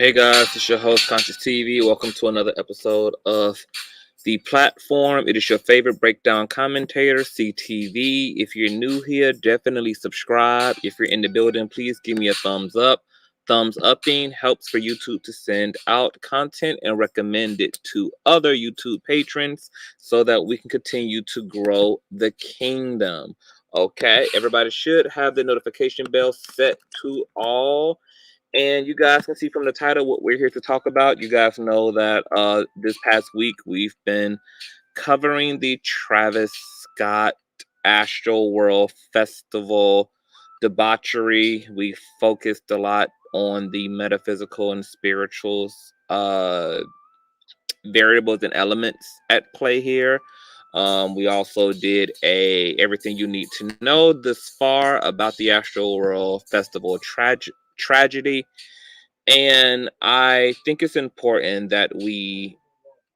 Hey guys, it's your host Consciouztv. Welcome to another episode of the platform. It is your favorite breakdown commentator, CTV. If you're new here, definitely subscribe. If you're in the building, please give me a thumbs up. Thumbs upping helps for YouTube to send out content and recommend it to other YouTube patrons so that we can continue to grow the kingdom. Okay, everybody should have the notification bell set to all. And you guys can see from the title what we're here to talk about. You guys know that this past week we've been covering the Travis Scott Astroworld Festival debauchery. We focused a lot on the metaphysical and spirituals variables and elements at play here. We also did a everything you need to know this far about the Astroworld Festival tragedy. And I think it's important that we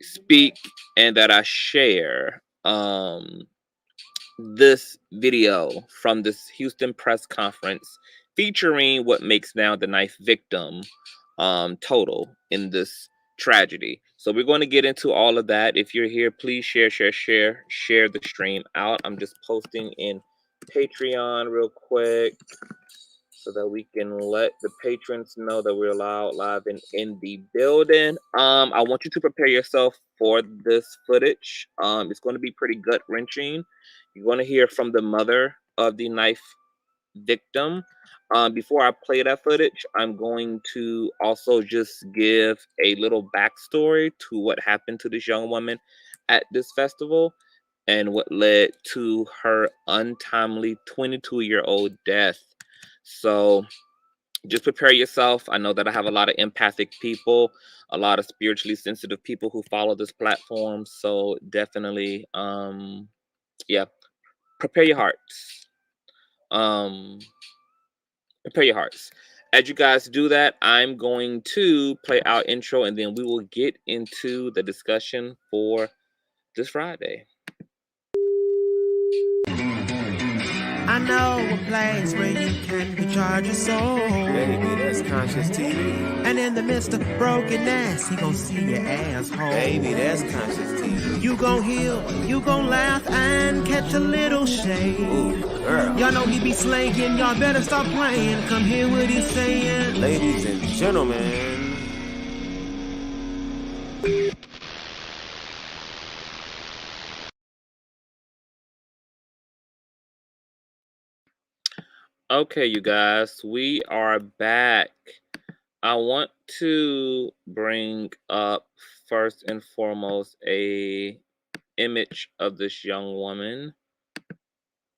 speak and that I share this video from this Houston press conference featuring what makes now the ninth victim total in this tragedy. So we're going to get into all of that. If you're here, please share the stream out. I'm just posting in Patreon real quick so that we can let the patrons know that we're live and in the building. I want you to prepare yourself for this footage. It's going to be pretty gut-wrenching. You're going to hear from the mother of the knife victim. Before I play that footage, I'm going to also just give a little backstory to what happened to this young woman at this festival and what led to her untimely 22-year-old death. So just prepare yourself. I know that I have a lot of empathic people, a lot of spiritually sensitive people who follow this platform. So definitely, yeah, prepare your hearts. Prepare your hearts. As you guys do that, I'm going to play our intro and then we will get into the discussion for this Friday. I know a place where you can recharge your soul. Baby, that's Consciouztv. And in the midst of brokenness, he gon' see your asshole. Baby, that's Consciouztv. You gon' heal, you gon' laugh and catch a little shade. Ooh, girl. Y'all know he be slaying, y'all better stop playing. Come hear what he's saying. Ladies and gentlemen. Okay, you guys, we are back. I want to bring up first and foremost a image of this young woman.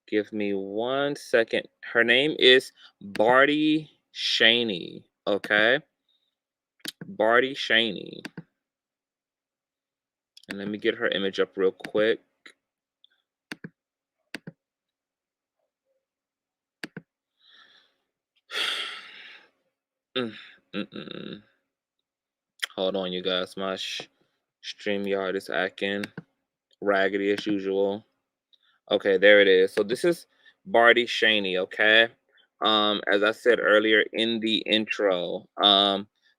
Give me 1 second. Her name is Bharti Shani, okay? Bharti Shani. And let me get her image up real quick. Hold on, you guys. My StreamYard is acting raggedy as usual. Okay, there it is. So this is Bharti Shani, okay? As I said earlier in the intro,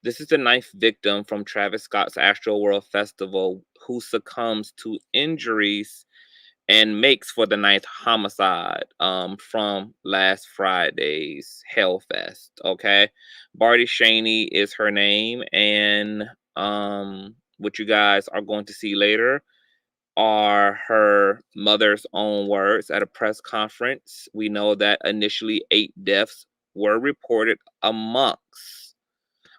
this is the ninth victim from Travis Scott's Astroworld Festival who succumbs to injuries and makes for the ninth homicide from last Friday's Hellfest. Okay, Bharti Shani is her name, and what you guys are going to see later are her mother's own words at a press conference. We know that initially 8 deaths were reported amongst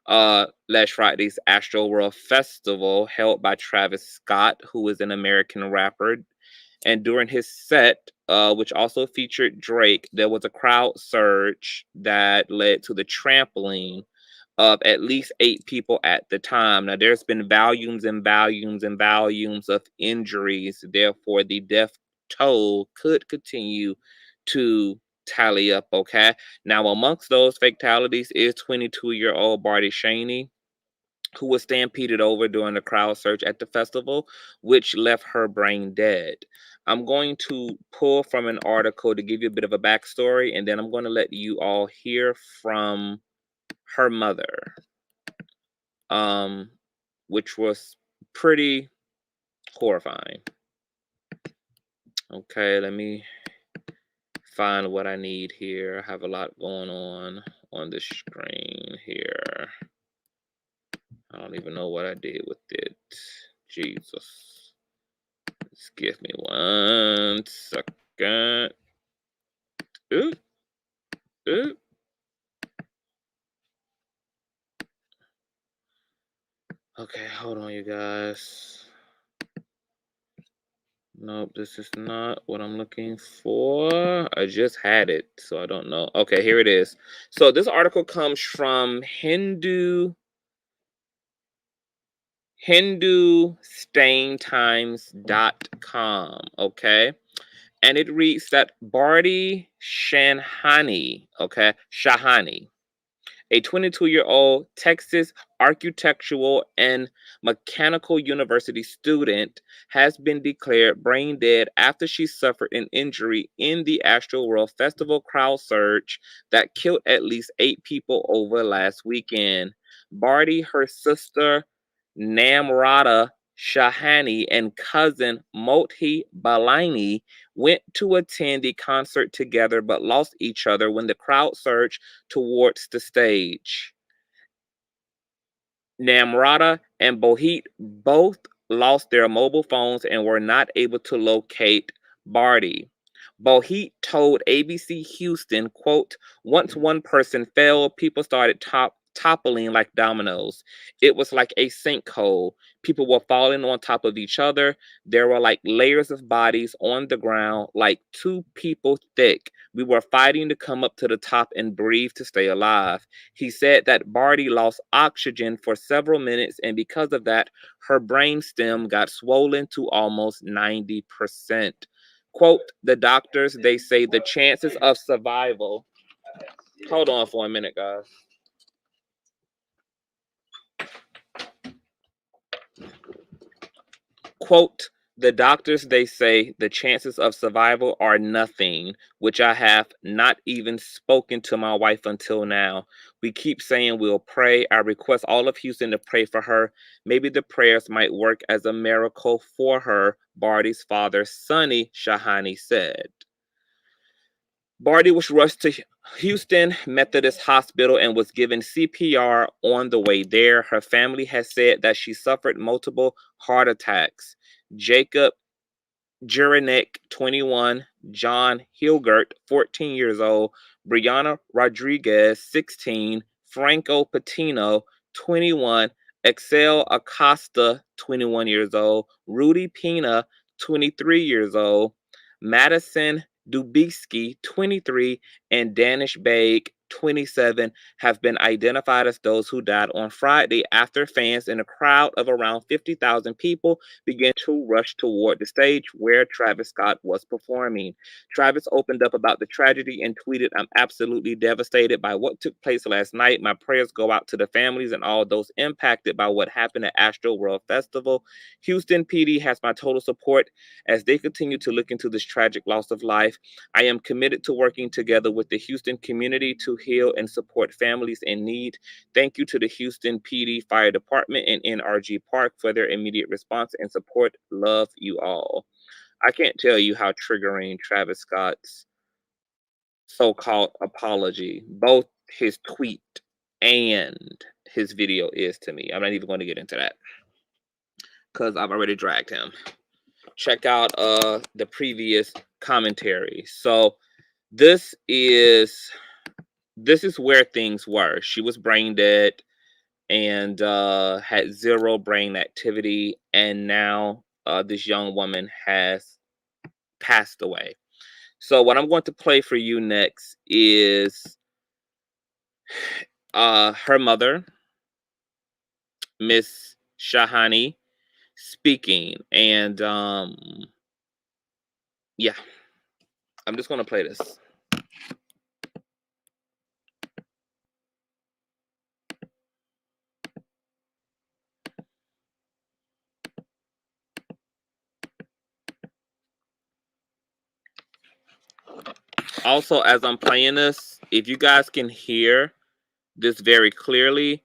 last Friday's Astroworld Festival held by Travis Scott, who is an American rapper. And during his set, which also featured Drake, there was a crowd surge that led to the trampling of at least 8 people at the time. Now, there's been volumes and volumes and volumes of injuries. Therefore, the death toll could continue to tally up, okay? Now, amongst those fatalities is 22-year-old Bharti Shani, who was stampeded over during the crowd surge at the festival, which left her brain dead. I'm going to pull from an article to give you a bit of a backstory, and then I'm going to let you all hear from her mother. which was pretty horrifying. Okay, let me find what I need here. I have a lot going on the screen here. I don't even know what I did with it. Jesus. Just give me 1 second. Ooh, ooh. Okay, hold on, you guys. Nope, this is not what I'm looking for. I just had it, so I don't know. Okay, here it is. So this article comes from hindustaintimes.com, okay? And it reads that Bharti Shahani, okay, Shahani, a 22-year-old Texas architectural and mechanical university student, has been declared brain dead after she suffered an injury in the Astroworld Festival crowd surge that killed at least 8 people over last weekend. Bharti, her sister Namrata Shahani, and cousin Mothi Balini went to attend the concert together but lost each other when the crowd surged towards the stage. Namrata and Bohit both lost their mobile phones and were not able to locate Bharti. Bohit told ABC Houston, quote, "Once one person fell, people started toppling like dominoes. It was like a sinkhole. People were falling on top of each other. There were like layers of bodies on the ground, like 2 people thick. We were fighting to come up to the top and breathe to stay alive." He said that Bharti lost oxygen for several minutes, and because of that, her brainstem got swollen to almost 90%. Quote, "The doctors, they say the chances of survival." Hold on for a minute, guys. Quote, "The doctors, they say the chances of survival are nothing, which I have not even spoken to my wife until now. We keep saying we'll pray. I request all of Houston to pray for her. Maybe the prayers might work as a miracle for her," Bharti's father, Sonny Shahani, said. Bharti was rushed to Houston Methodist Hospital and was given CPR on the way there. Her family has said that she suffered multiple heart attacks. Jacob Juranek, 21, John Hilgert, 14 years old, Brianna Rodriguez, 16, Franco Patino, 21, Excel Acosta, 21 years old, Rudy Pina, 23 years old, Madison Dubisky, 23, and Danish Baig, 27, have been identified as those who died on Friday after fans in a crowd of around 50,000 people began to rush toward the stage where Travis Scott was performing. Travis opened up about the tragedy and tweeted, "I'm absolutely devastated by what took place last night. My prayers go out to the families and all those impacted by what happened at Astroworld Festival. Houston PD has my total support as they continue to look into this tragic loss of life. I am committed to working together with the Houston community to heal and support families in need. Thank you to the Houston PD Fire Department and NRG Park for their immediate response and support. Love you all." I can't tell you how triggering Travis Scott's so-called apology, both his tweet and his video, is to me. I'm not even going to get into that because I've already dragged him. Check out the previous commentary. So this is where things were. She was brain dead and had zero brain activity, and now this young woman has passed away. So what I'm going to play for you next is her mother, Miss Shahani, speaking, and yeah, I'm just going to play this. Also, as I'm playing this, if you guys can hear this very clearly,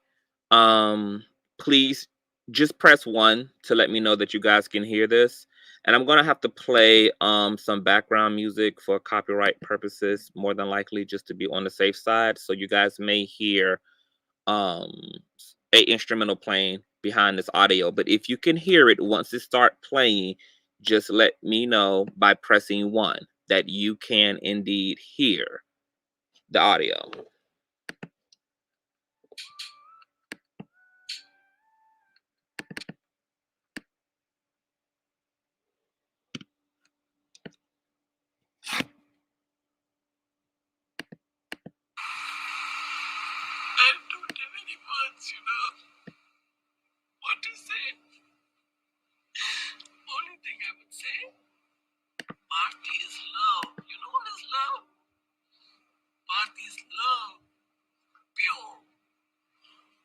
please just press 1 to let me know that you guys can hear this. And I'm gonna have to play some background music for copyright purposes, more than likely, just to be on the safe side. So you guys may hear um a instrumental playing behind this audio. But if you can hear it once it start playing, just let me know by pressing 1 that you can indeed hear the audio. I don't have any words, what to say. Only thing I would say, Bharti is love. You know what is love? Bharti is love, pure.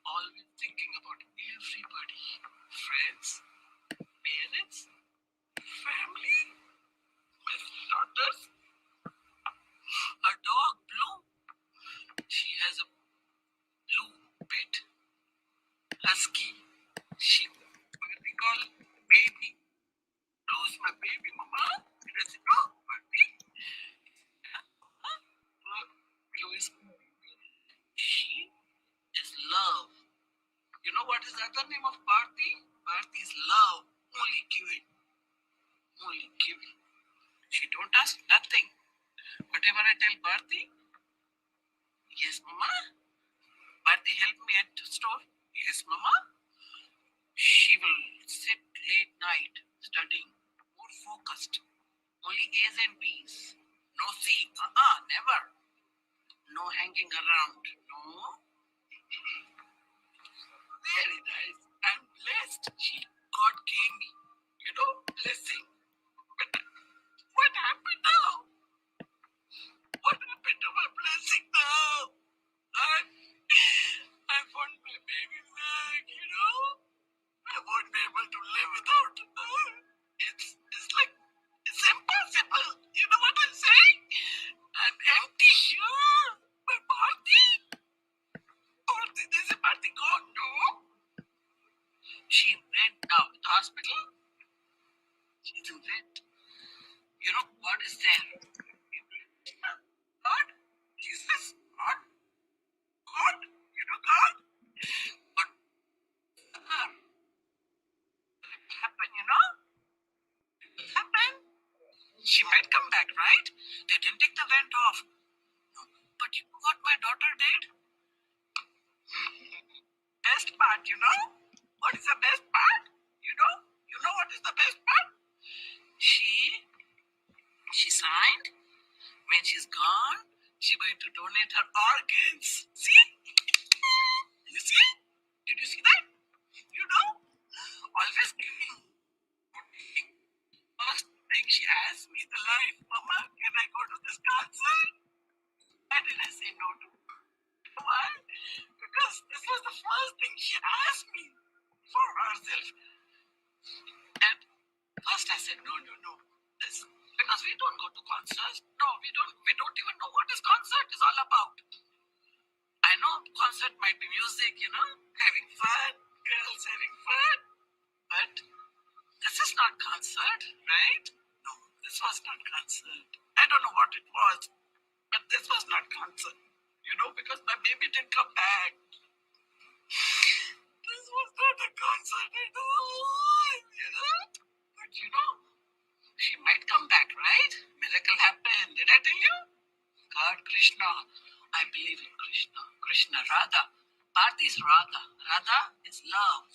Always thinking about everybody, friends, parents, family, my daughters, her dog Blue. She has a blue pet husky. She, what they call baby. Blue's my baby mama. Does it know? Bharti? Blue is my baby. She is love. You know what is the other name of Bharti? Bharti is love. Only giving. Only giving. She don't ask nothing. Whatever I tell Bharti, yes, mama. Bharti, help me at the store. Yes, mama. She will sit late night studying, more focused. Only A's and B's. No C. Never. No hanging around. No. Very nice. I'm blessed. God gave me, blessing. But what happened now? What happened to my blessing now? I want my baby back, I won't be able to live without her. It's like, it's impossible. You know what I'm saying? I'm empty here. But Bharti, there's a Bharti gone, no? She went now in the hospital. She's in red. God is there. God? Jesus? God? God? God? But it happened, It happened. She might come back, right? They didn't take the vent off. But you know what my daughter did? Best part, What is the best part? You know what is the best part? She signed. When she's gone, she's going to donate her organs. See? You see? Did you see that? Always giving. First thing she asked me in the life, Mama, can I go to this concert? Why did I say no to? Why? Because this was the first thing she asked me for herself. And first I said no. Because we don't go to concerts. No, we don't even know what this concert is all about. I know concert might be music, having fun, girls having fun. But this is not concert, right? No, this was not concert. I don't know what it was, but this was not concert. Because my baby didn't come back. This was not a concert at all, But she might come back, right? Miracle happened. Did I tell you? God, Krishna. I believe in Krishna. Krishna, Radha. Bharti is Radha. Radha is love.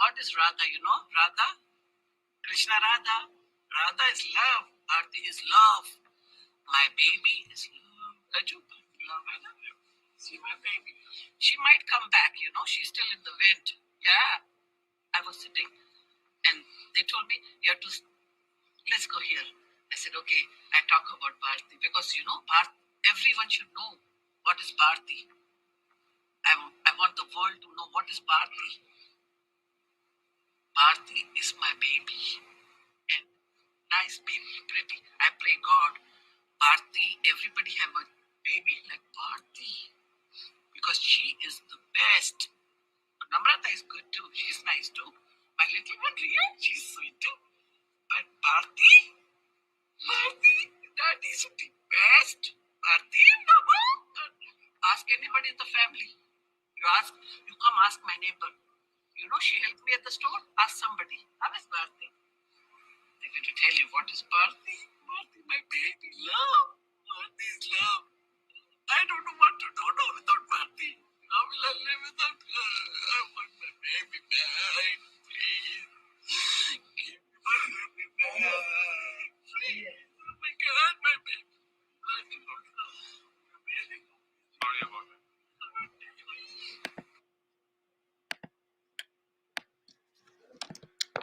What is Radha, Radha? Krishna Radha. Radha is love. Bharti is love. My baby is love. Love, I love you. See my baby. She might come back, she's still in the wind. Yeah. I was sitting and they told me, you have to, let's go here. I said, okay, I talk about Bharti because, everyone should know what is Bharti. I want the world to know what is Bharti. Bharti is my baby. And nice baby, pretty. I pray God, Bharti, everybody have a baby like Bharti. Because she is the best. Namrata is good too. She's nice too. My little one, Ria, she's sweet too. But Bharti, that is the best. Bharti, Mama. Ask anybody in the family. You come ask my neighbor. You know, she helped me at the store. Ask somebody. How is Bharti? They're going to tell you what is Bharti. Bharti, my baby, love. Bharti's love. I don't know what to do now without Bharti. How will I live without her? I want my baby back, please. Give me my baby back, please. Oh my God, my baby. Bharti, amazing. Sorry about that.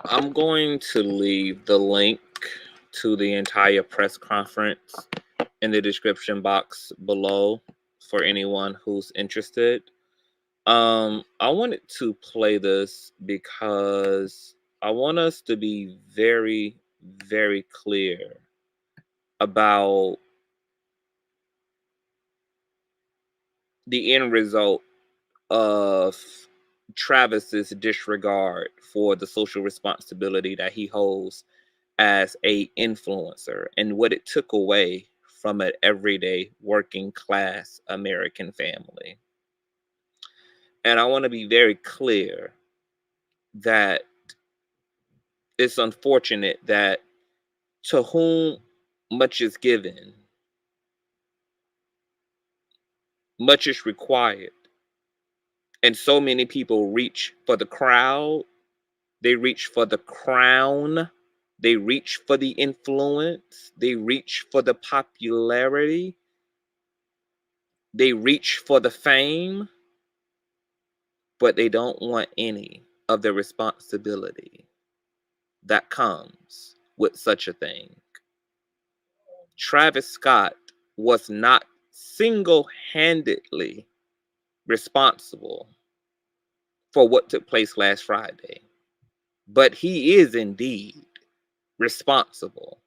I'm going to leave the link to the entire press conference in the description box below for anyone who's interested. I wanted to play this because I want us to be very, very clear about the end result of Travis's disregard for the social responsibility that he holds as a influencer and what it took away from an everyday working class American family. And I want to be very clear that it's unfortunate that to whom much is given, much is required. And so many people reach for the crowd, they reach for the crown, they reach for the influence, they reach for the popularity, they reach for the fame, but they don't want any of the responsibility that comes with such a thing. Travis Scott was not single-handedly responsible for what took place last Friday, but he is indeed responsible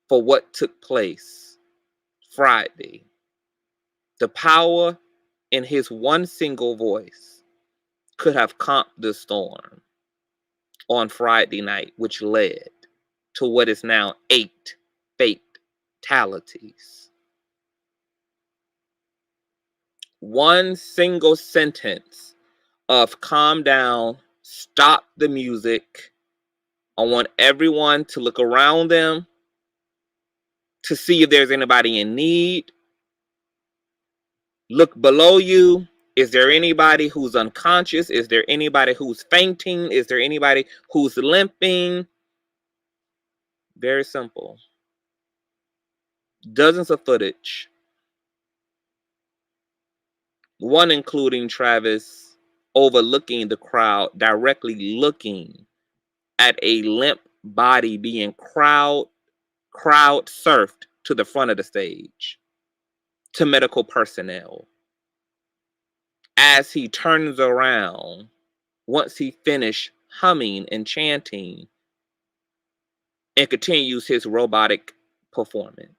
for what took place Friday. The power in his one single voice could have calmed the storm on Friday night, which led to what is now 8 fatalities. One single sentence of calm down, stop the music. I want everyone to look around them to see if there's anybody in need. Look below you. Is there anybody who's unconscious? Is there anybody who's fainting? Is there anybody who's limping? Very simple. Dozens of footage. One including Travis overlooking the crowd, directly looking at a limp body being crowd surfed to the front of the stage to medical personnel. As he turns around, once he finished humming and chanting, and continues his robotic performance.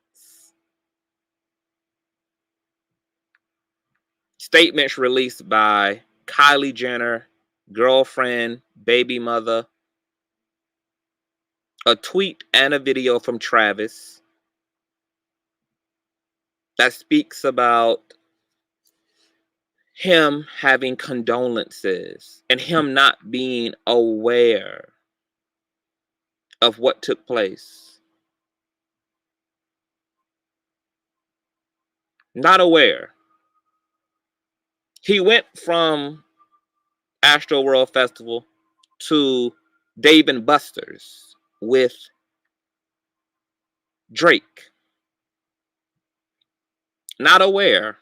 Statements released by Kylie Jenner, girlfriend, baby mother, a tweet and a video from Travis that speaks about him having condolences and him not being aware of what took place. Not aware. He went from Astroworld Festival to Dave and Buster's with Drake. Not aware,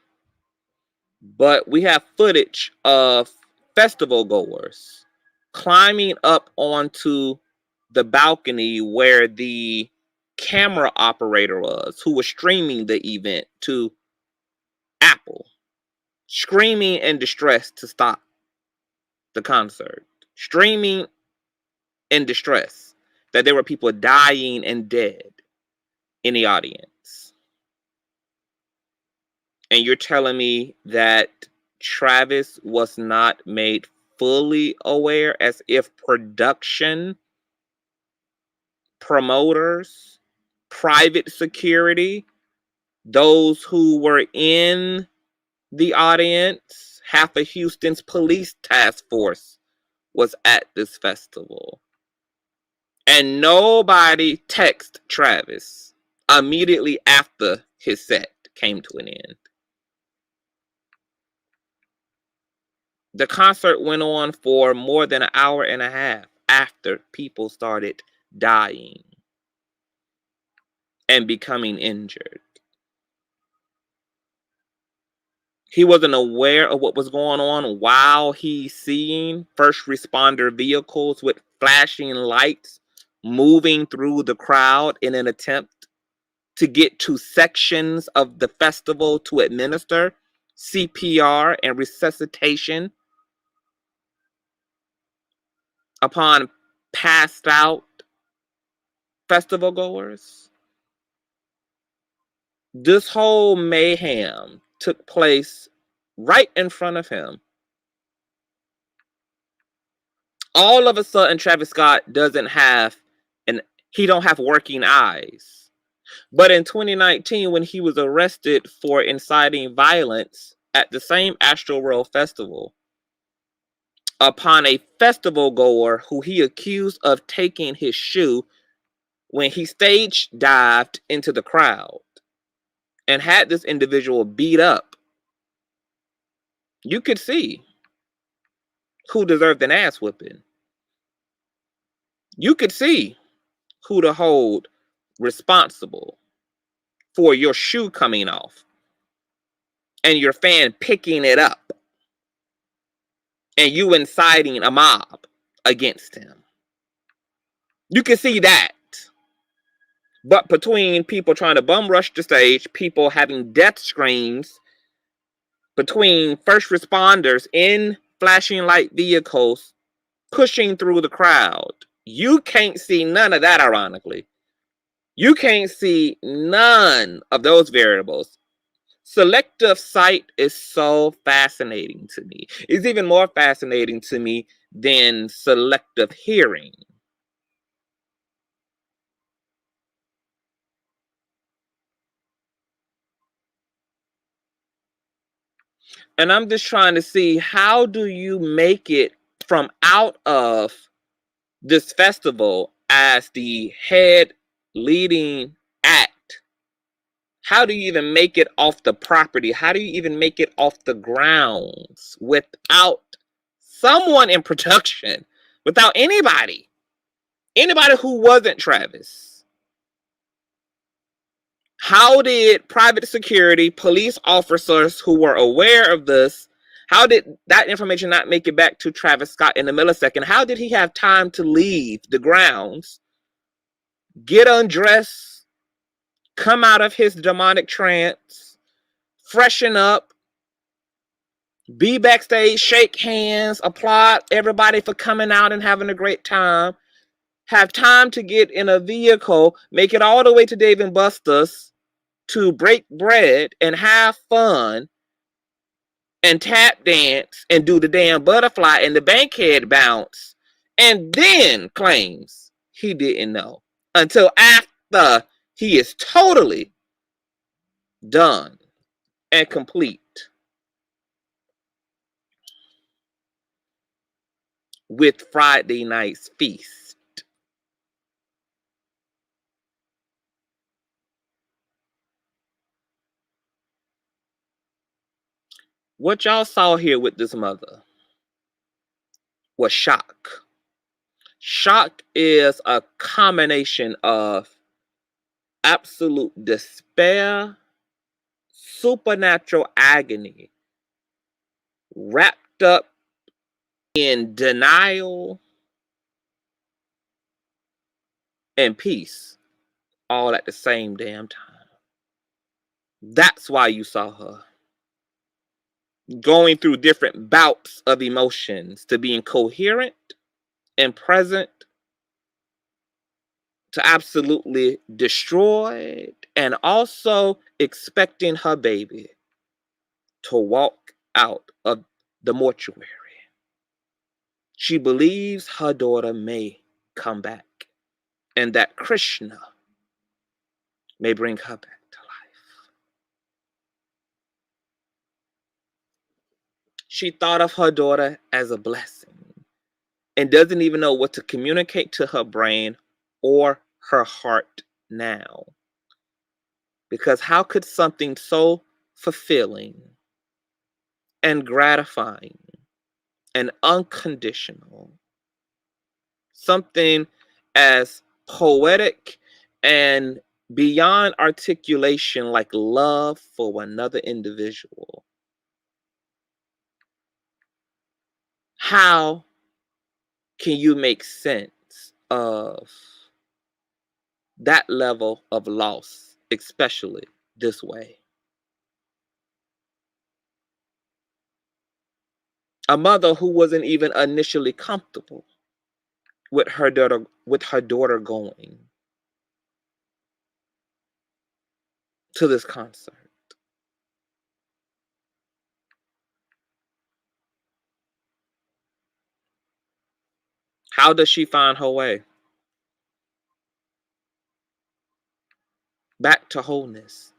but we have footage of festival goers climbing up onto the balcony where the camera operator was, who was streaming the event to Apple, screaming in distress to stop the concert, screaming in distress that there were people dying and dead in the audience. And you're telling me that Travis was not made fully aware, as if production, promoters, private security, those who were in the audience, half of Houston's police task force was at this festival. And nobody texted Travis immediately after his set came to an end. The concert went on for more than an hour and a half after people started dying and becoming injured. He wasn't aware of what was going on while he's seeing first responder vehicles with flashing lights moving through the crowd in an attempt to get to sections of the festival to administer CPR and resuscitation upon passed out festival goers. This whole mayhem took place right in front of him. All of a sudden, Travis Scott he don't have working eyes. But in 2019, when he was arrested for inciting violence at the same Astroworld festival, upon a festival goer who he accused of taking his shoe when he stage dived into the crowd and had this individual beat up, you could see who deserved an ass whipping. You could see who to hold responsible for your shoe coming off and your fan picking it up and you inciting a mob against him. You can see that. But between people trying to bum rush the stage, people having death screams, between first responders in flashing light vehicles pushing through the crowd, you can't see none of that, ironically. You can't see none of those variables. Selective sight is so fascinating to me. It's even more fascinating to me than selective hearing. And I'm just trying to see, how do you make it from out of this festival as the head leading act? How do you even make it off the property? How do you even make it off the grounds without someone in production, without anybody who wasn't Travis? How did private security, police officers who were aware of this, how did that information not make it back to Travis Scott in a millisecond? How did he have time to leave the grounds, get undressed, come out of his demonic trance, freshen up, be backstage, shake hands, applaud everybody for coming out and having a great time, have time to get in a vehicle, make it all the way to Dave and Buster's to break bread and have fun and tap dance and do the damn butterfly and the bankhead bounce, and then claims he didn't know until after he is totally done and complete with Friday night's feast. What y'all saw here with this mother was shock. Shock is a combination of absolute despair, supernatural agony, wrapped up in denial and peace, all at the same damn time. That's why you saw her going through different bouts of emotions, to being coherent and present, to absolutely destroyed, and also expecting her baby to walk out of the mortuary. She believes her daughter may come back and that Krishna may bring her back to life. She thought of her daughter as a blessing and doesn't even know what to communicate to her brain or her heart now. Because how could something so fulfilling and gratifying and unconditional, something as poetic and beyond articulation like love for another individual, how can you make sense of that level of loss, especially this way? A mother who wasn't even initially comfortable with her daughter going to this concert. How does she find her way back to wholeness?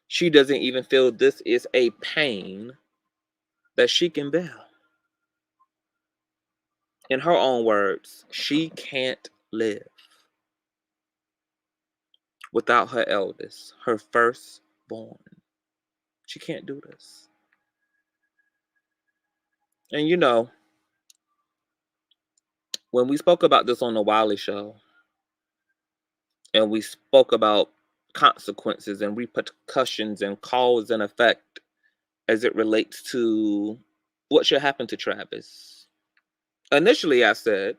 She doesn't even feel this is a pain that she can bear. In her own words, she can't live without her eldest, her firstborn. She can't do this. And you know, when we spoke about this on the Wiley Show, and we spoke about consequences and repercussions and cause and effect as it relates to what should happen to Travis. Initially, I said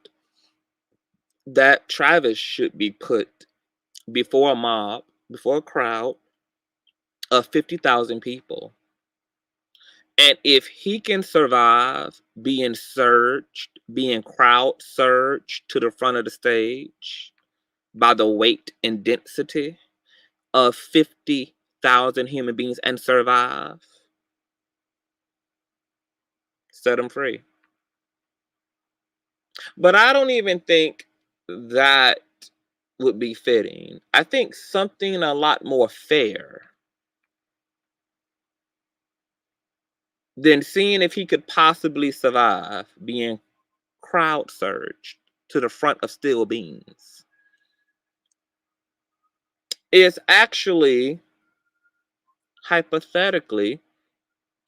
that Travis should be put before a mob, before a crowd of 50,000 people. And if he can survive being surged, being crowd surged to the front of the stage by the weight and density of 50,000 human beings and survive, set him free. But I don't even think that would be fitting. I think something a lot more fair than seeing if he could possibly survive being crowd surged to the front of steel beams is actually, hypothetically,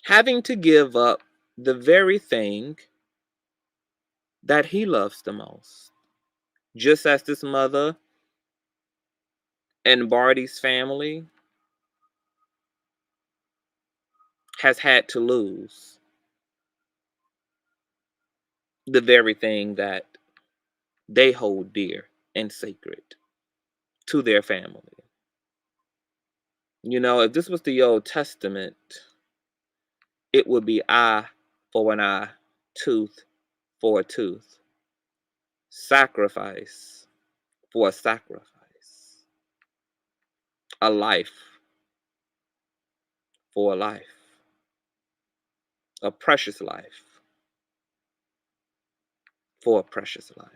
having to give up the very thing that he loves the most. Just as this mother and Bharti's family has had to lose the very thing that they hold dear and sacred to their family. You know, if this was the Old Testament, it would be eye for an eye, tooth for a tooth, sacrifice for a sacrifice, a life for a life, a precious life for a precious life.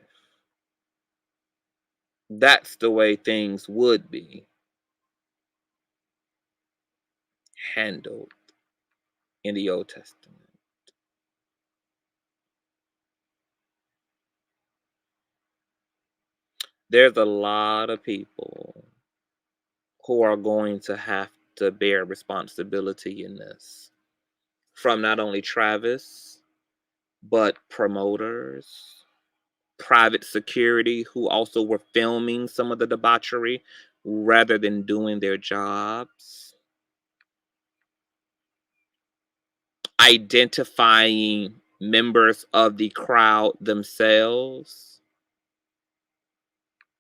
That's the way things would be handled in the Old Testament. There's a lot of people who are going to have to bear responsibility in this. From not only Travis, but promoters, private security who also were filming some of the debauchery rather than doing their jobs. Identifying members of the crowd themselves.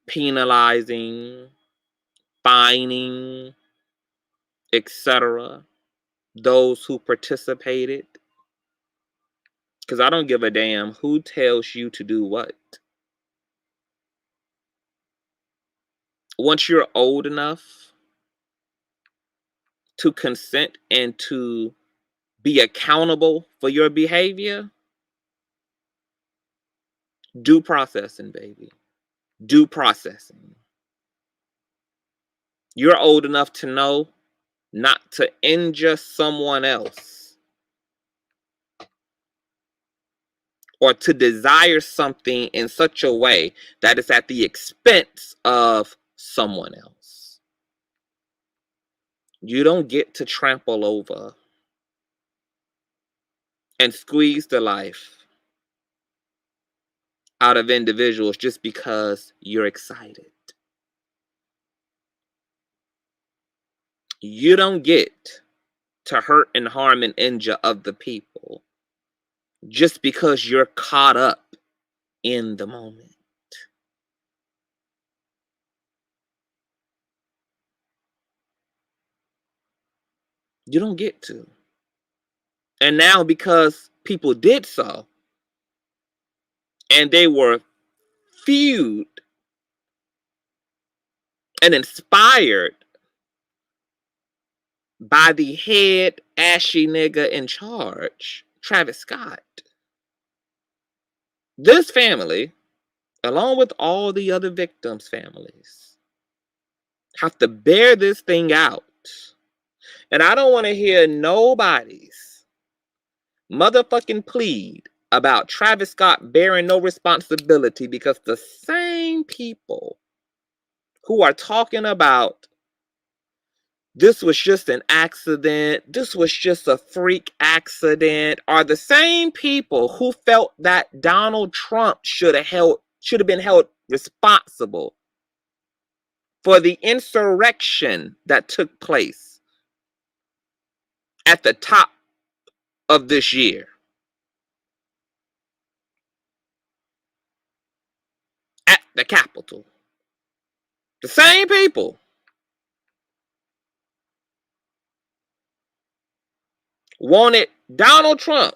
Penalizing, fining, etc. those who participated. Because I don't give a damn who tells you to do what. Once you're old enough to consent and to be accountable for your behavior, Due processing, baby. Due processing. You're old enough to know not to injure someone else or to desire something in such a way that it's at the expense of someone else. You don't get to trample over and squeeze the life out of individuals just because you're excited. You don't get to hurt and harm and injure other people just because you're caught up in the moment. You don't get to. And now, because people did so, and they were fueled and inspired by the head ashy nigga in charge, Travis Scott, this family, along with all the other victims' families, have to bear this thing out. And I don't want to hear nobody's motherfucking plead about Travis Scott bearing no responsibility, because the same people who are talking about this was just an accident, this was just a freak accident, are the same people who felt that Donald Trump should have been held responsible for the insurrection that took place at the top of this year at the Capitol. The same people wanted Donald Trump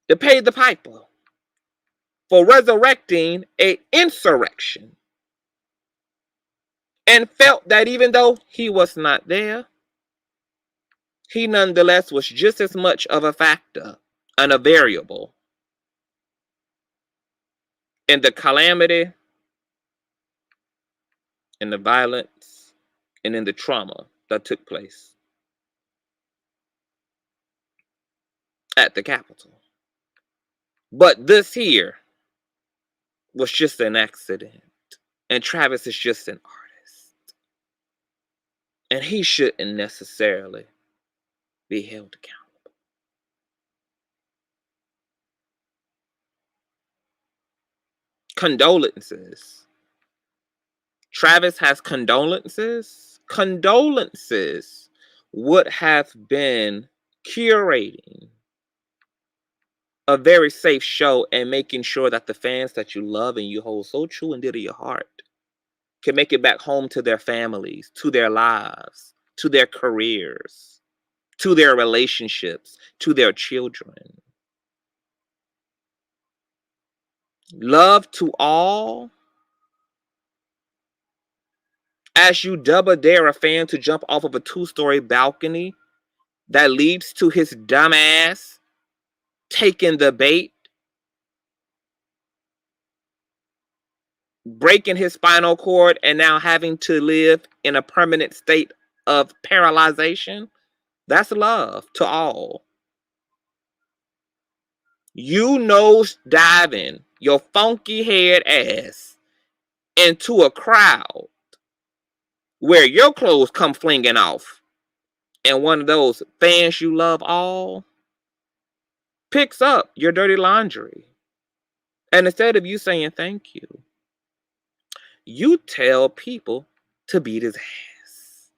to pay the piper for resurrecting an insurrection, and felt that even though he was not there, he nonetheless was just as much of a factor and a variable in the calamity, in the violence, and in the trauma that took place at the Capitol. But this here was just an accident. And Travis is just an artist. And he shouldn't necessarily be held accountable. Condolences. Travis has condolences. Condolences would have been curating a very safe show and making sure that the fans that you love and you hold so true and dear to your heart can make it back home to their families, to their lives, to their careers, to their relationships, to their children. Love to all. As you double dare a fan to jump off of a 2-story balcony that leads to his dumbass taking the bait, breaking his spinal cord, and now having to live in a permanent state of paralyzation. That's love to all. You nose diving your funky head ass into a crowd where your clothes come flinging off, and one of those fans you love all picks up your dirty laundry. And instead of you saying thank you, you tell people to beat his ass.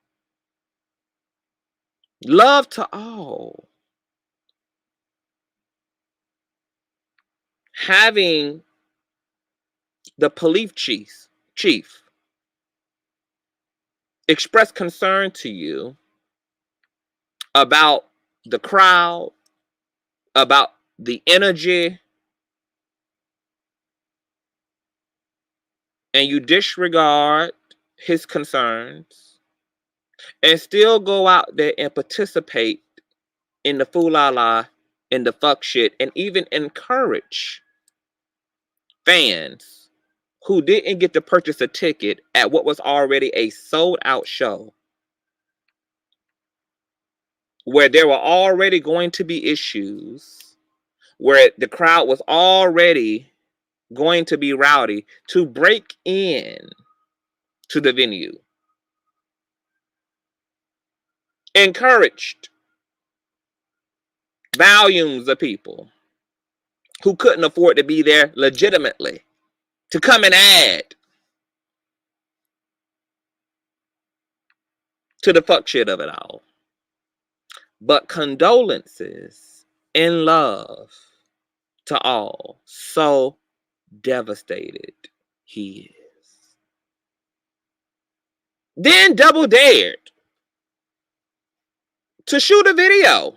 Love to all. Having the police chief express concern to you about the crowd, about the energy, and you disregard his concerns and still go out there and participate in the fool-la-la, in the fuck shit, and even encourage fans who didn't get to purchase a ticket at what was already a sold-out show, where there were already going to be issues, where the crowd was already going to be rowdy, to break in to the venue, encouraged volumes of people who couldn't afford to be there legitimately to come and add to the fuck shit of it all. But condolences and love to all. So devastated he is. Then double dared to shoot a video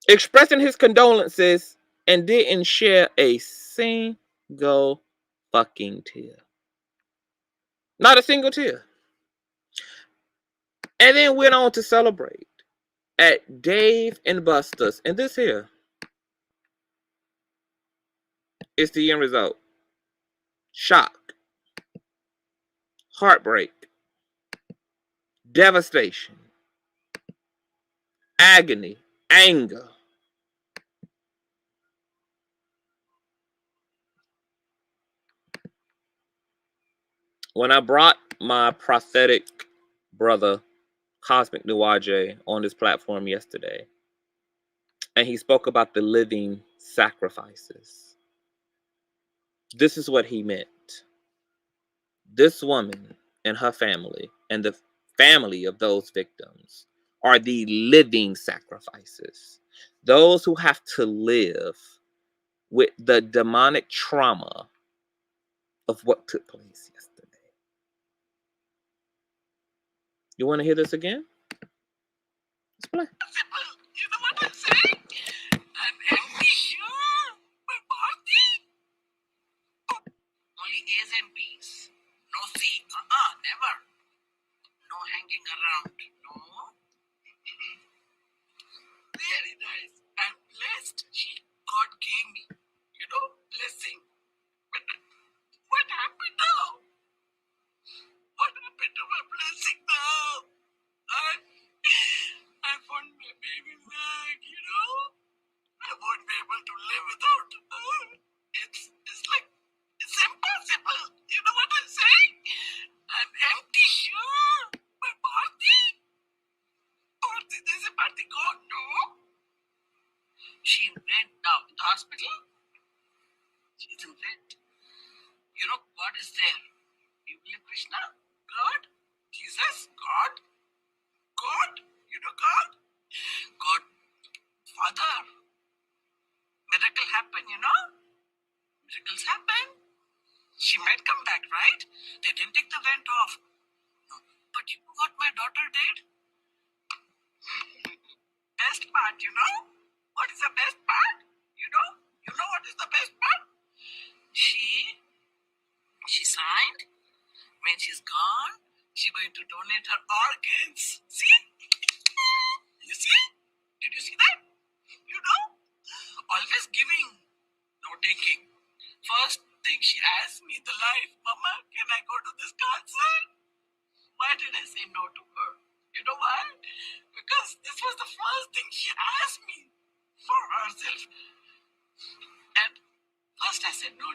expressing his condolences and didn't share a single fucking tear. Not a single tear. And then went on to celebrate at Dave and Buster's. And this here is the end result. Shock, heartbreak, devastation, agony, anger. When I brought my prophetic brother, Cosmic Nuaje, on this platform yesterday, and he spoke about the living sacrifices, this is what he meant. This woman and her family, and the family of those victims, are the living sacrifices. Those who have to live with the demonic trauma of what took place yesterday. You want to hear this again? Let's play. You know what I'm saying? I'm empty here. But Bharti? Only A's and B's. No C. Never. No hanging around. No. Very nice. I'm blessed. God gave me, blessing. But what happened now? What happened to my blessing now? I want my baby back, I won't be able to live without her. It's like, it's impossible. You know what I'm saying? I'm empty here. But Bharti? There's a Bharti gone, no? She in bed now in the hospital. She's in bed. God is there. You believe Krishna? God? Jesus? God? God? God? God. Father. Miracle happen, Miracles happen. She might come back, right? They didn't take the vent off. No. But you know what my daughter did? Best part, What is the best part? You know what is the best part? She signed. When she's gone, she's going to donate her organs. See? You see? Did you see that? Always giving, no taking. First thing she asked me, the life, Mama, can I go to this concert? Why did I say no to her? You know why? Because this was the first thing she asked me for herself. And first I said, no.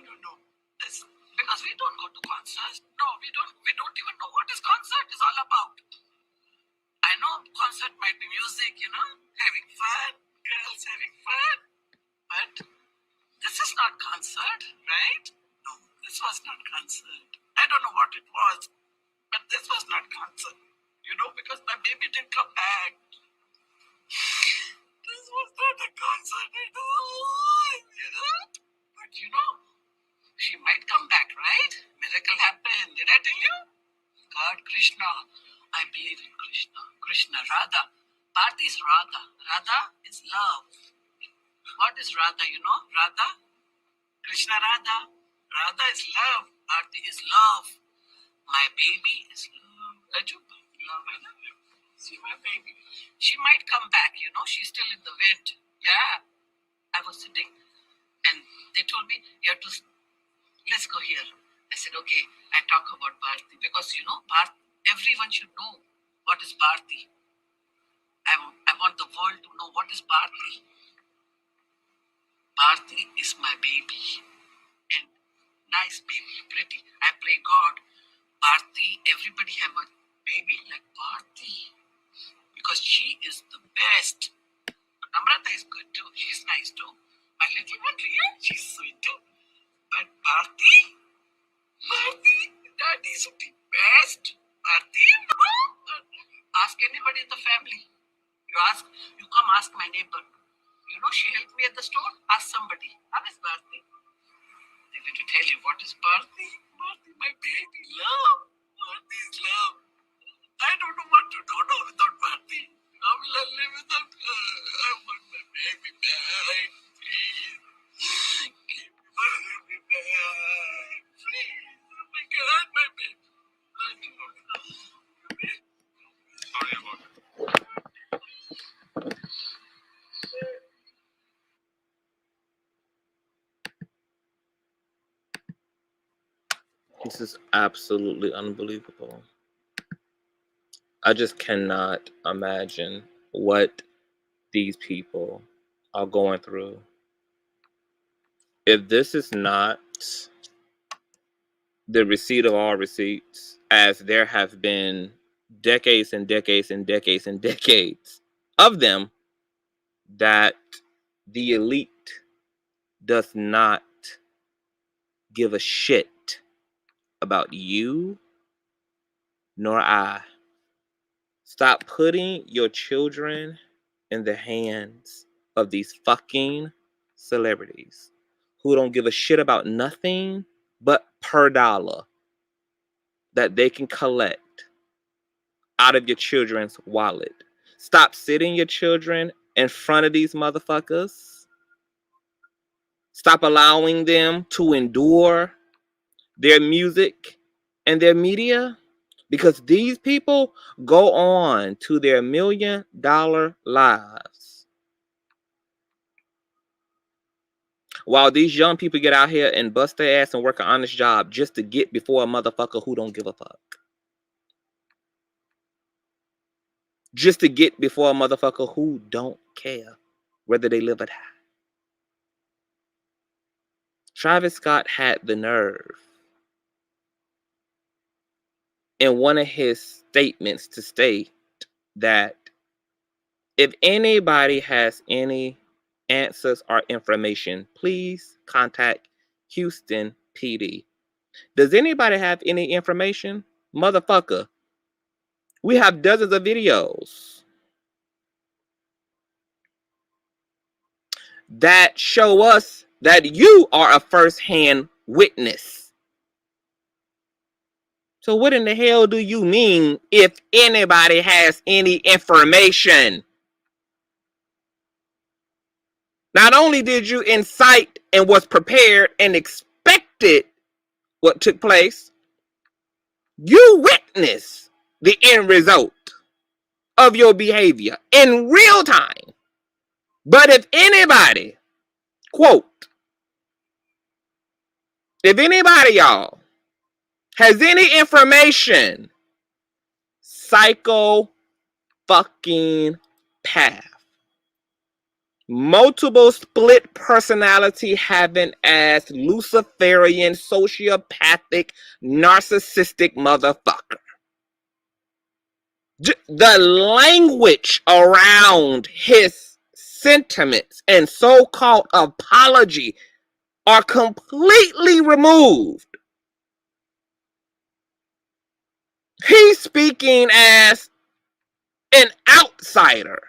Because we don't go to concerts. No, we don't even know what this concert is all about. I know concert might be music, having fun, girls having fun. But this is not concert, right? No, this was not concert. I don't know what it was, but this was not concert. Because my baby didn't come back. This was not a concert at all, But she might come back, right? Miracle happened. Did I tell you? God, Krishna. I believe in Krishna. Krishna, Radha. Bharti is Radha. Radha is love. What is Radha, Radha? Krishna Radha. Radha is love. Bharti is love. My baby is love. Love, I love you. See my baby. She might come back, she's still in the vent. Yeah. I was sitting. They told me, you have to, let's go here. I said, okay, I talk about Bharti because, everyone should know what is Bharti. I want the world to know what is Bharti. Bharti is my baby. And nice baby, pretty. I pray God, Bharti, everybody have a baby like Bharti. Because she is the best. But Namrata is good too. She's nice too. My little one, Riya, she's sweet too. But Bharti, daddy is the best. Bharti, ask anybody in the family. You come ask my neighbor. She helped me at the store. Ask somebody. How is Bharti? They're going to tell you what is Bharti. Bharti, my baby, love. Bharti is love. I don't know what to do now without Bharti. How will I live without her? I want my baby back. Please. Give me my baby back. Please. Oh my God, my baby. Sorry about it. This is absolutely unbelievable. I just cannot imagine what these people are going through. If this is not the receipt of all receipts, as there have been decades and decades and decades and decades of them, that the elite does not give a shit about you nor I. Stop putting your children in the hands of these fucking celebrities who don't give a shit about nothing but per dollar that they can collect out of your children's wallet. Stop sitting your children in front of these motherfuckers. Stop allowing them to endure their music and their media, because these people go on to their $1 million lives while these young people get out here and bust their ass and work an honest job just to get before a motherfucker who don't give a fuck. Just to get before a motherfucker who don't care whether they live or die. Travis Scott had the nerve in one of his statements to state that if anybody has any answers or information, please contact Houston PD. Does anybody have any information? Motherfucker, we have dozens of videos that show us that you are a first-hand witness. So what in the hell do you mean if anybody has any information? Not only did you incite and was prepared and expected what took place, you witnessed the end result of your behavior in real time. But if anybody, quote, if anybody, y'all, has any information, psycho fucking path, multiple split personality having ass, Luciferian, sociopathic, narcissistic motherfucker. The language around his sentiments and so-called apology are completely removed. He's speaking as an outsider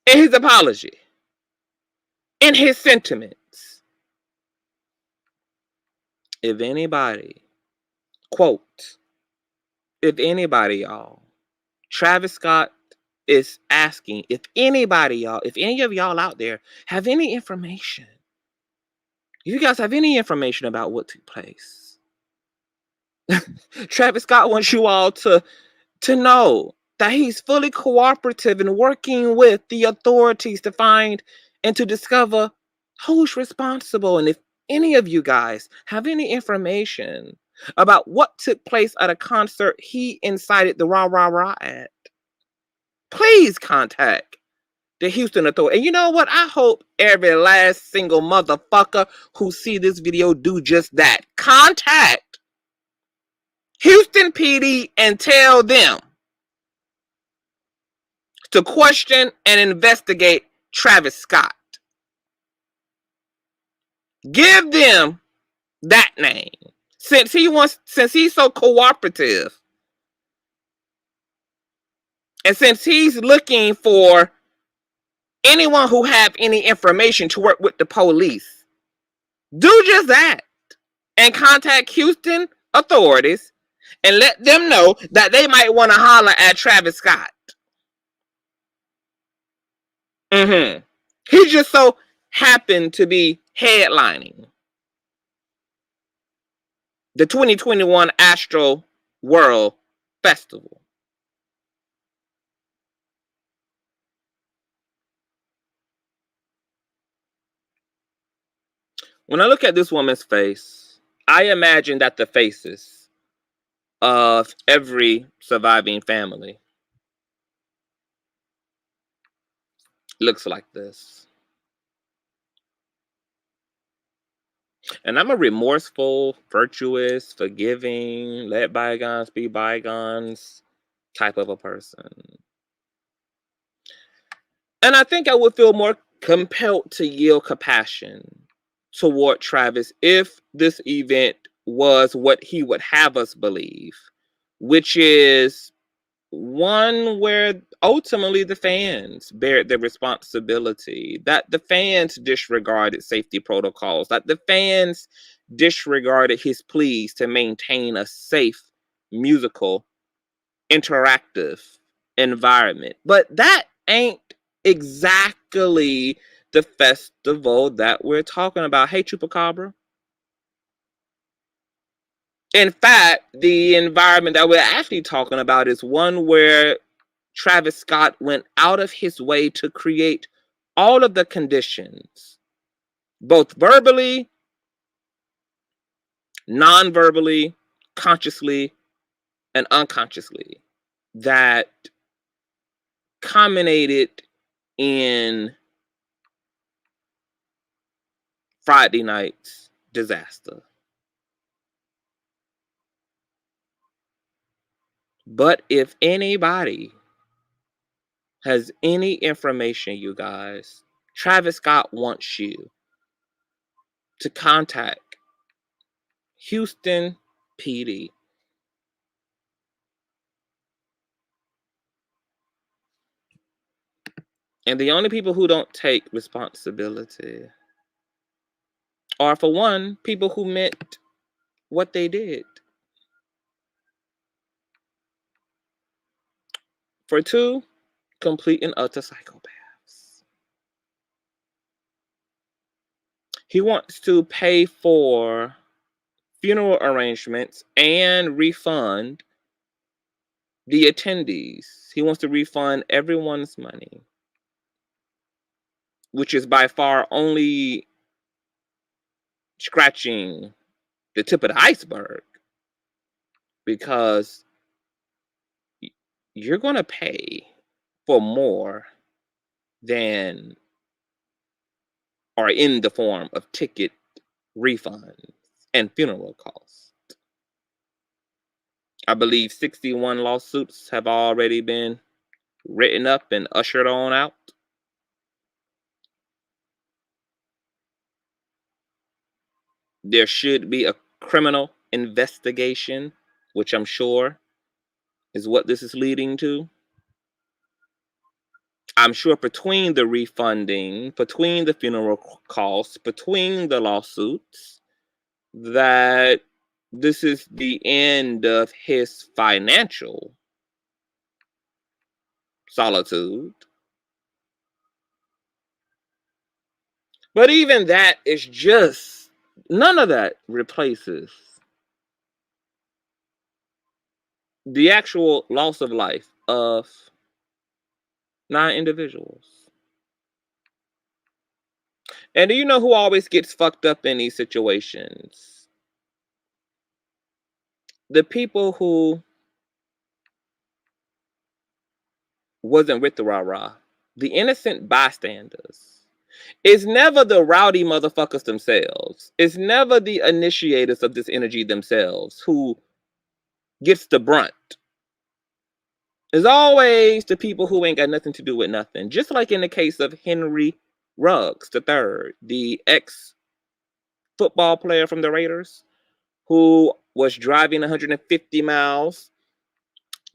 in his apology, in his sentiments. If anybody, quote, if anybody, y'all, Travis Scott is asking if anybody, y'all, if any of y'all out there have any information, if you guys have any information about what took place, Travis Scott wants you all to know that he's fully cooperative and working with the authorities to find and to discover Who's responsible? And if any of you guys have any information about what took place at a concert he incited the rah rah rah at, please contact the Houston Authority. And you know what? I hope every last single motherfucker who see this video do just that. Contact Houston PD and tell them to question and investigate Travis Scott. Give them that name. Since he's so cooperative, and since he's looking for anyone who have any information to work with the police, do just that and contact Houston authorities and let them know that they might want to holler at Travis Scott. He just so happened to be headlining the 2021 Astroworld Festival. When I look at this woman's face, I imagine that the faces of every surviving family looks like this. And I'm a remorseful, virtuous, forgiving, let bygones be bygones type of a person. And I think I would feel more compelled to yield compassion toward Travis if this event was what he would have us believe, which is one where ultimately the fans bear the responsibility, that the fans disregarded safety protocols, that the fans disregarded his pleas to maintain a safe, musical, interactive environment. But that ain't exactly the festival that we're talking about. Hey, Chupacabra. In fact, the environment that we're actually talking about is one where Travis Scott went out of his way to create all of the conditions, both verbally, non-verbally, consciously, and unconsciously, that culminated in Friday night's disaster. But if anybody has any information, you guys, Travis Scott wants you to contact Houston PD. And the only people who don't take responsibility are, for one, people who meant what they did. For two, complete and utter psychopaths. He wants to pay for funeral arrangements and refund the attendees. He wants to refund everyone's money, which is by far only scratching the tip of the iceberg, because you're going to pay for more than are in the form of ticket refunds and funeral costs. I believe 61 lawsuits have already been written up and ushered on out. There should be a criminal investigation, which I'm sure is what this is leading to. I'm sure between the refunding, between the funeral costs, between the lawsuits, that this is the end of his financial solitude. But even that is just, none of that replaces the actual loss of life of 9 individuals. And do you know who always gets fucked up in these situations? The people who wasn't with the rah-rah. The innocent bystanders. It's never the rowdy motherfuckers themselves. It's never the initiators of this energy themselves who gets the brunt. It's always the people who ain't got nothing to do with nothing. Just like in the case of Henry Ruggs III, the ex-football player from the Raiders, who was driving 150 miles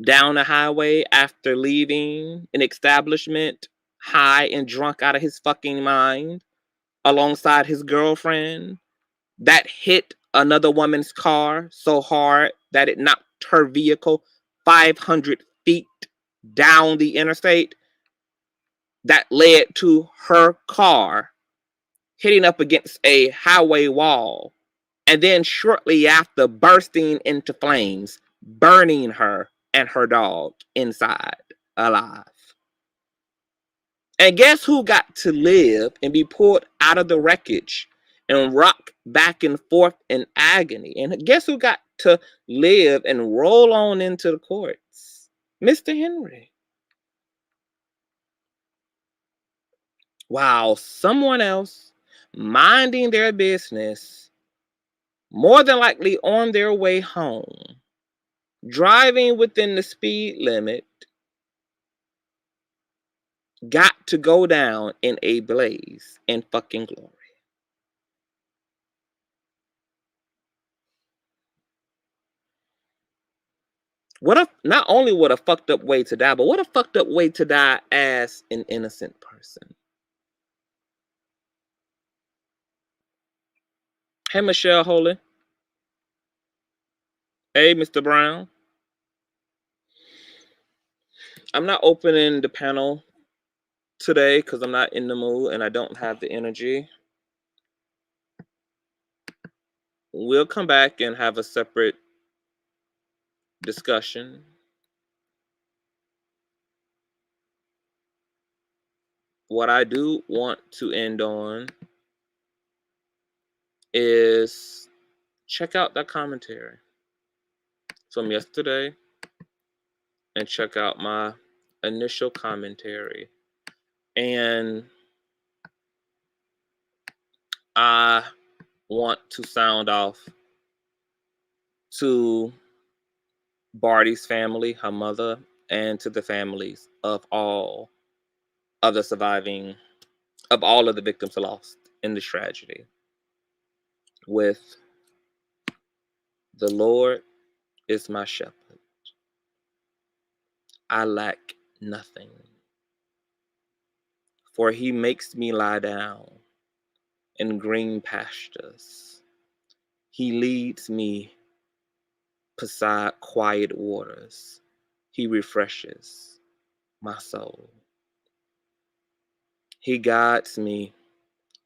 down the highway after leaving an establishment high and drunk out of his fucking mind alongside his girlfriend that hit another woman's car so hard that it knocked her vehicle 500 feet down the interstate, that led to her car hitting up against a highway wall and then shortly after bursting into flames, burning her and her dog inside alive. And guess who got to live and be pulled out of the wreckage and rock back and forth in agony? And guess who got to live and roll on into the courts? Mr. Henry. While someone else minding their business, more than likely on their way home, driving within the speed limit, got to go down in a blaze in fucking glory. Not only what a fucked up way to die, but what a fucked up way to die as an innocent person. Hey, Michelle Holy. Hey, Mr. Brown. I'm not opening the panel today because I'm not in the mood and I don't have the energy. We'll come back and have a separate discussion. What I do want to end on is check out that commentary from yesterday and check out my initial commentary. And I want to sound off to Bharti's family, her mother, and to the families of all of the all of the victims lost in this tragedy. With the Lord is my shepherd, I lack nothing. For he makes me lie down in green pastures. He leads me beside quiet waters. He refreshes my soul. He guides me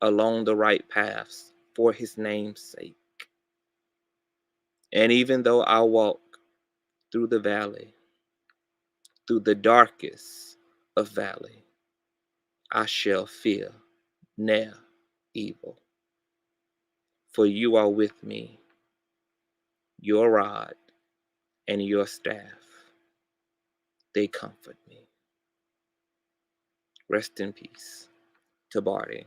along the right paths for his name's sake. And even though I walk through the valley, through the darkest of valley, I shall fear ne'er evil. For you are with me, your rod and your staff, they comfort me. Rest in peace to Bharti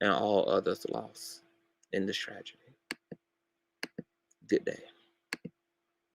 and all others lost in this tragedy. Good day.